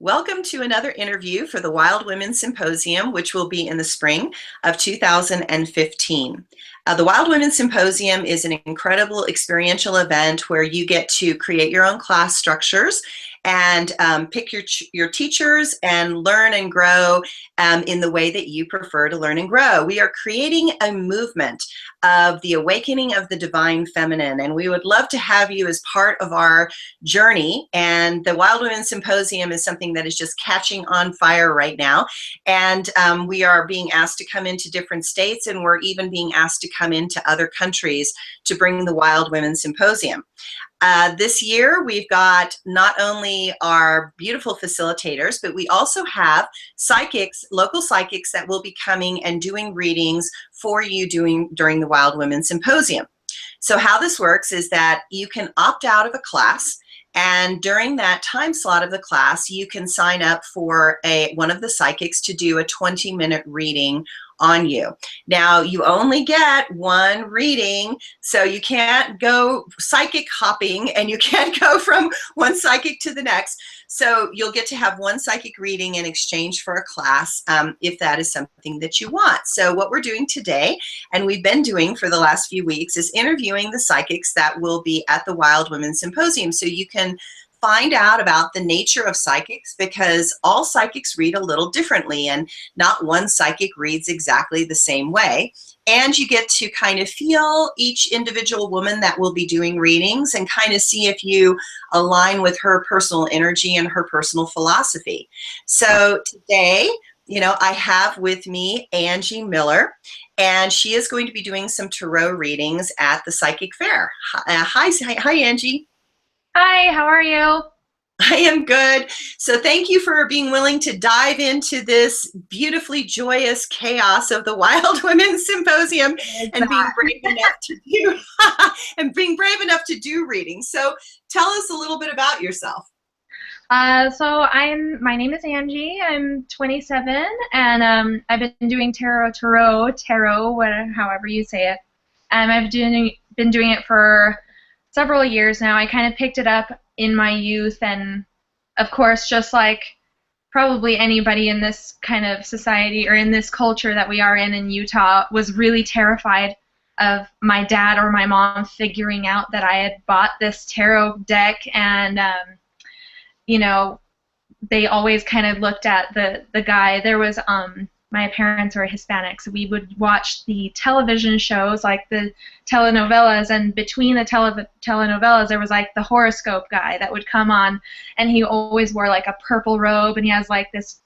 Welcome to another interview for the Wild Women Symposium, which will be in the spring of 2015. The Wild Women Symposium is an incredible experiential event where you get to create your own class structures and pick your teachers and learn and grow in the way that you prefer to learn and grow. We are creating a movement of the awakening of the divine feminine, and we would love to have you as part of our journey. And the Wild Women Symposium is something that is just catching on fire right now. And we are being asked to come into different states, and we're even being asked to come into other countries to bring the Wild Women Symposium. This year, we've got not only our beautiful facilitators, but we also have psychics, local psychics that will be coming and doing readings for you during the Wild Women Symposium. So how this works is that you can opt out of a class, and during that time slot of the class, you can sign up for one of the psychics to do a 20-minute reading on you. Now, you only get one reading, so you can't go psychic hopping and you can't go from one psychic to the next. So you'll get to have one psychic reading in exchange for a class if that is something that you want. So what we're doing today, and we've been doing for the last few weeks, is interviewing the psychics that will be at the Wild Women Symposium. So you can find out about the nature of psychics, because all psychics read a little differently and not one psychic reads exactly the same way. And you get to kind of feel each individual woman that will be doing readings and kind of see if you align with her personal energy and her personal philosophy. So today, I have with me Angie Miller, and she is going to be doing some tarot readings at the Psychic Fair. Hi, Angie. Hi, how are you? I am good. So thank you for being willing to dive into this beautifully joyous chaos of the Wild Women Symposium and being brave enough to do readings. So tell us a little bit about yourself. My name is Angie. I'm 27, and I've been doing tarot, however you say it. I've been doing it for several years now. I kind of picked it up in my youth, and of course, just like probably anybody in this kind of society or in this culture that we are in Utah, was really terrified of my dad or my mom figuring out that I had bought this tarot deck, and they always kind of looked at the guy. There was my parents were Hispanic, so we would watch the television shows, like the telenovelas, and between the telenovelas there was like the horoscope guy that would come on, and he always wore like a purple robe, and he has like this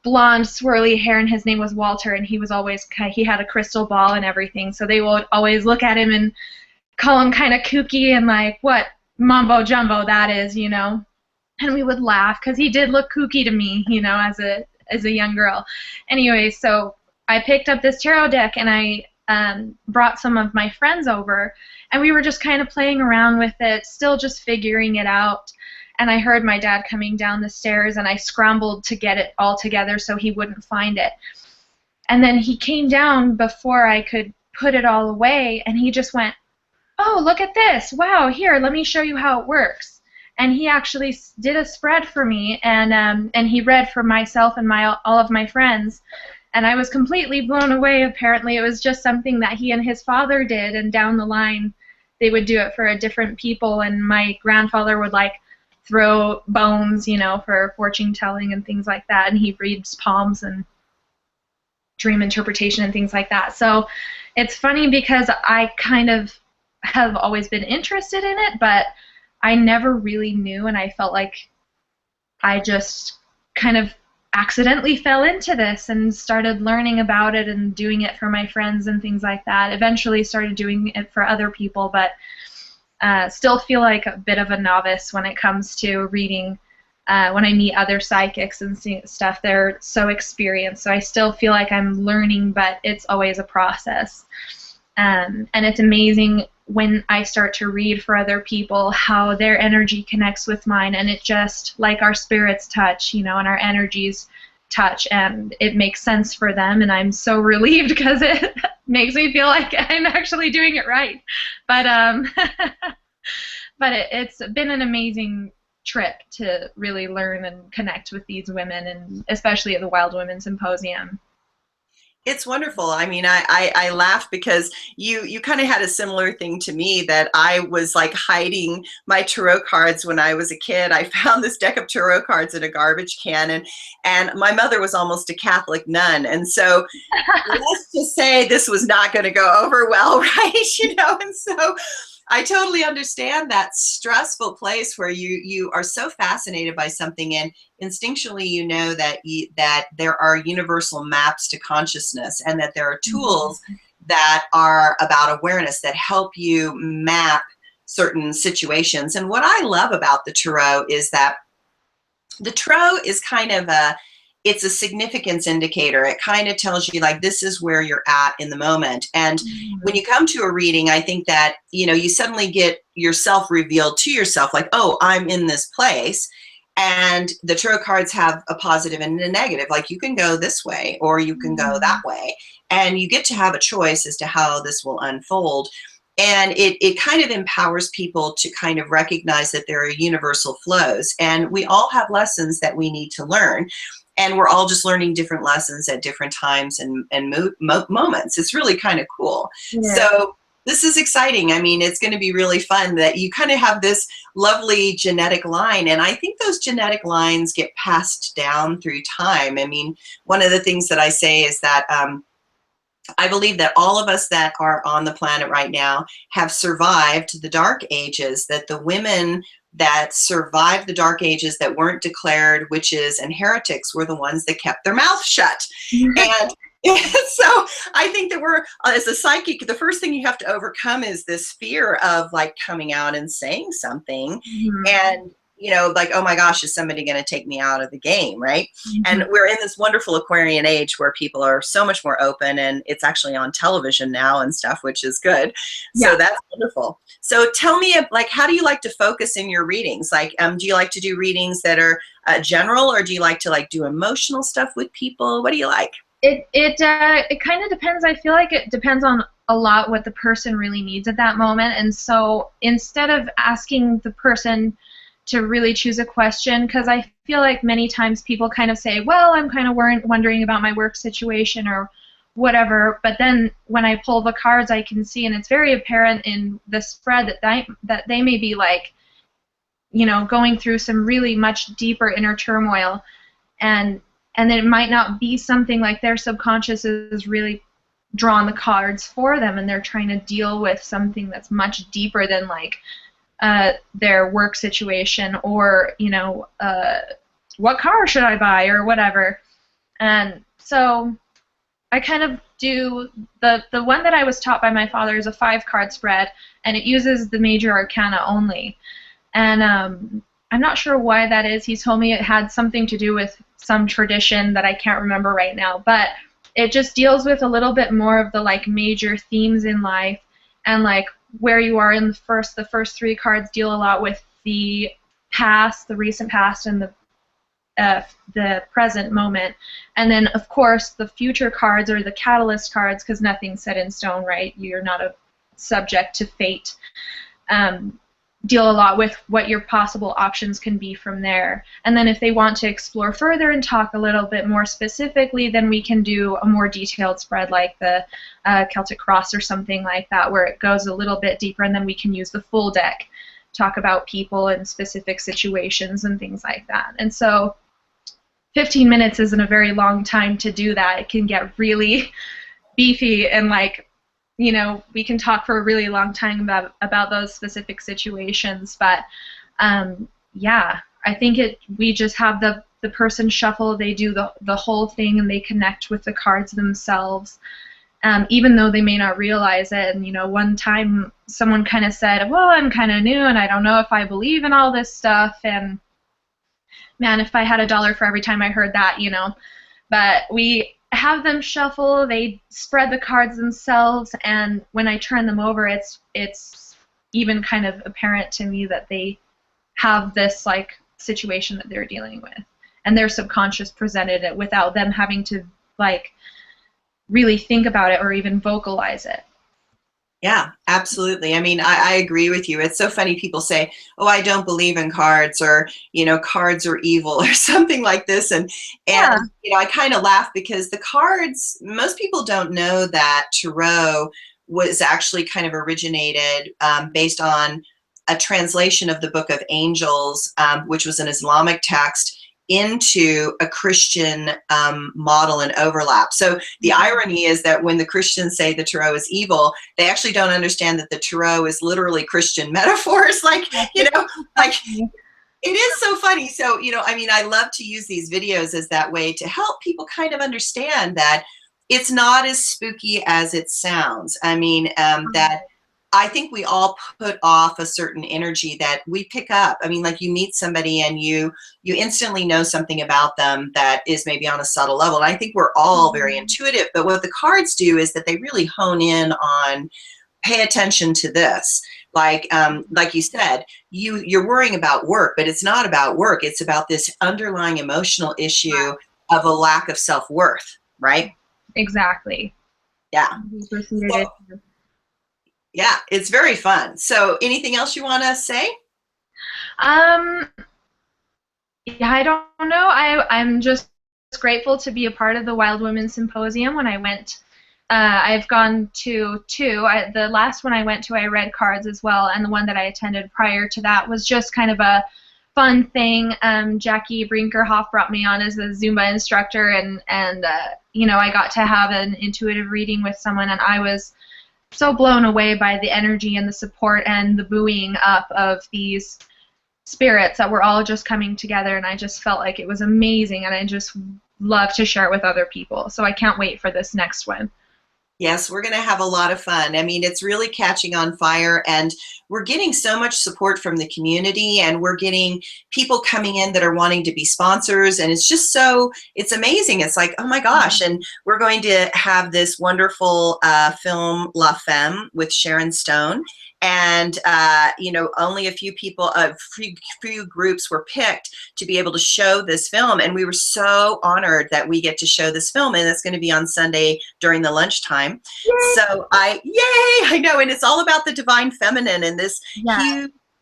blonde swirly hair, and his name was Walter, and he had a crystal ball and everything, so they would always look at him and call him kind of kooky and like, what mumbo jumbo that is, and we would laugh because he did look kooky to me, as a young girl. Anyway, so I picked up this tarot deck, and I brought some of my friends over, and we were just kind of playing around with it, still just figuring it out. And I heard my dad coming down the stairs, and I scrambled to get it all together so he wouldn't find it. And then he came down before I could put it all away, and he just went, "Oh, look at this. Wow, here, let me show you how it works." And he actually did a spread for me, and he read for myself and all of my friends, and I was completely blown away. Apparently, it was just something that he and his father did, and down the line, they would do it for different people. And my grandfather would like throw bones, for fortune telling and things like that, and he reads palms and dream interpretation and things like that. So it's funny because I kind of have always been interested in it, but I never really knew, and I felt like I just kind of accidentally fell into this and started learning about it and doing it for my friends and things like that. Eventually started doing it for other people, but still feel like a bit of a novice when it comes to reading. When I meet other psychics and stuff, they're so experienced, so I still feel like I'm learning, but it's always a process. And it's amazing when I start to read for other people how their energy connects with mine, and it just, like our spirits touch, and our energies touch, and it makes sense for them, and I'm so relieved because it makes me feel like I'm actually doing it right. But but it's been an amazing trip to really learn and connect with these women, and especially at the Wild Women Symposium. It's wonderful. I mean, I laugh because you kind of had a similar thing to me, that I was like hiding my tarot cards when I was a kid. I found this deck of tarot cards in a garbage can, and my mother was almost a Catholic nun. And so let's just say this was not going to go over well, right? And so I totally understand that stressful place where you are so fascinated by something, and instinctually you know that that there are universal maps to consciousness, and that there are tools that are about awareness that help you map certain situations. And what I love about the tarot is that the tarot is kind of it's a significance indicator. It kind of tells you, like, this is where you're at in the moment. And when you come to a reading, I think that, you suddenly get yourself revealed to yourself, like, oh, I'm in this place. And the tarot cards have a positive and a negative. Like, you can go this way or you can go that way. And you get to have a choice as to how this will unfold. And it kind of empowers people to kind of recognize that there are universal flows. And we all have lessons that we need to learn. And we're all just learning different lessons at different times and moments. It's really kind of cool. Yeah. So this is exciting. I mean, it's going to be really fun that you kind of have this lovely genetic line. And I think those genetic lines get passed down through time. I mean, one of the things that I say is that I believe that all of us that are on the planet right now have survived the Dark Ages, that the women that survived the Dark Ages that weren't declared witches and heretics were the ones that kept their mouth shut. And so I think that we're, as a psychic, the first thing you have to overcome is this fear of like coming out and saying something. And like, oh my gosh, is somebody going to take me out of the game, right? And we're in this wonderful Aquarian age where people are so much more open, and it's actually on television now and stuff, which is good. Yeah. So that's wonderful. So tell me, like, how do you like to focus in your readings? Like, do you like to do readings that are general, or do you like to like do emotional stuff with people? What do you like? It kind of depends. I feel like it depends on a lot what the person really needs at that moment. And so instead of asking the person to really choose a question, because I feel like many times people kind of say, well, I'm kind of wondering about my work situation or whatever, but then when I pull the cards, I can see, and it's very apparent in the spread that they may be like, going through some really much deeper inner turmoil, and then it might not be something like their subconscious is really drawn the cards for them, and they're trying to deal with something that's much deeper than like their work situation, or what car should I buy or whatever. And so I kind of do the one that I was taught by my father is a 5-card spread, and it uses the major arcana only. And I'm not sure why that is. He told me it had something to do with some tradition that I can't remember right now, but it just deals with a little bit more of the like major themes in life, and like where you are in the first 3 cards deal a lot with the past, the recent past, and the present moment. And then, of course, the future cards are the catalyst cards, because nothing's set in stone, right? You're not a subject to fate. Deal a lot with what your possible options can be from there. And then if they want to explore further and talk a little bit more specifically, then we can do a more detailed spread like the Celtic Cross or something like that, where it goes a little bit deeper, and then we can use the full deck, talk about people and specific situations and things like that. And so 15 minutes isn't a very long time to do that. It can get really beefy, and like, we can talk for a really long time about those specific situations, but yeah, I think we just have the person shuffle, they do the whole thing, and they connect with the cards themselves, even though they may not realize it. And one time someone kind of said, well, I'm kind of new and I don't know if I believe in all this stuff, and man, if I had $1 for every time I heard that, but we have them shuffle, they spread the cards themselves, and when I turn them over, it's even kind of apparent to me that they have this like situation that they're dealing with, and their subconscious presented it without them having to like really think about it or even vocalize it. Yeah, absolutely. I mean, I agree with you. It's so funny. People say, "Oh, I don't believe in cards," or "cards are evil," or something like this. And Yeah. I kind of laugh because the cards. Most people don't know that tarot was actually kind of originated based on a translation of the Book of Angels, which was an Islamic text, into a Christian model and overlap. So the irony is that when the Christians say the tarot is evil, they actually don't understand that the tarot is literally Christian metaphors. Like it is so funny. So, I mean, I love to use these videos as that way to help people kind of understand that it's not as spooky as it sounds. I mean, that I think we all put off a certain energy that we pick up. I mean, like you meet somebody and you instantly know something about them that is maybe on a subtle level. And I think we're all very intuitive, but what the cards do is that they really hone in on pay attention to this. Like you said, you're worrying about work, but it's not about work. It's about this underlying emotional issue of a lack of self-worth, right? Exactly. Yeah. We proceeded So, it. yeah, it's very fun. So anything else you want to say? Um, yeah, I don't know. I'm just grateful to be a part of the Wild Women Symposium. When I went, I've gone to two. The last one I went to, I read cards as well, and the one that I attended prior to that was just kind of a fun thing. Jackie Brinkerhoff brought me on as a Zumba instructor, and I got to have an intuitive reading with someone, and I was so blown away by the energy and the support and the buoying up of these spirits that were all just coming together, and I just felt like it was amazing, and I just love to share it with other people. So I can't wait for this next one. Yes, we're going to have a lot of fun. I mean, it's really catching on fire, and we're getting so much support from the community, and we're getting people coming in that are wanting to be sponsors, and it's amazing. It's like, oh my gosh. And we're going to have this wonderful film, La Femme, with Sharon Stone. And, only a few people, few groups were picked to be able to show this film. And we were so honored that we get to show this film. And it's going to be on Sunday during the lunchtime. So yay, I know. And it's all about the divine feminine and this Yeah.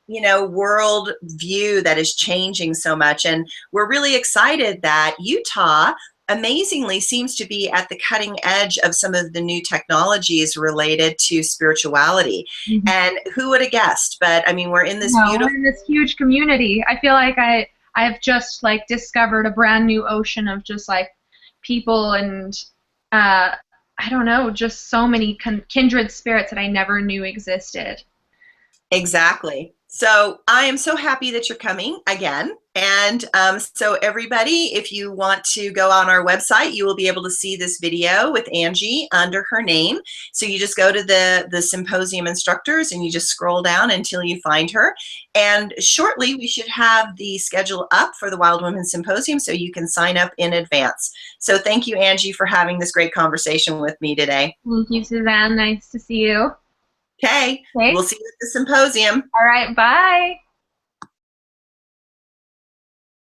huge, world view that is changing so much. And we're really excited that Utah amazingly seems to be at the cutting edge of some of the new technologies related to spirituality. Mm-hmm. And who would have guessed? But I mean, we're in this beautiful, we're in this huge community. I feel like I've just like discovered a brand new ocean of just like people and I don't know, just so many kindred spirits that I never knew existed. exactly. So I am so happy that you're coming again. And so everybody, if you want to go on our website, you will be able to see this video with Angie under her name. So you just go to the symposium instructors and you just scroll down until you find her. And shortly we should have the schedule up for the Wild Women Symposium so you can sign up in advance. So thank you, Angie, for having this great conversation with me today. Thank you, Suzanne. Nice to see you. Okay, we'll see you at the symposium. All right, bye.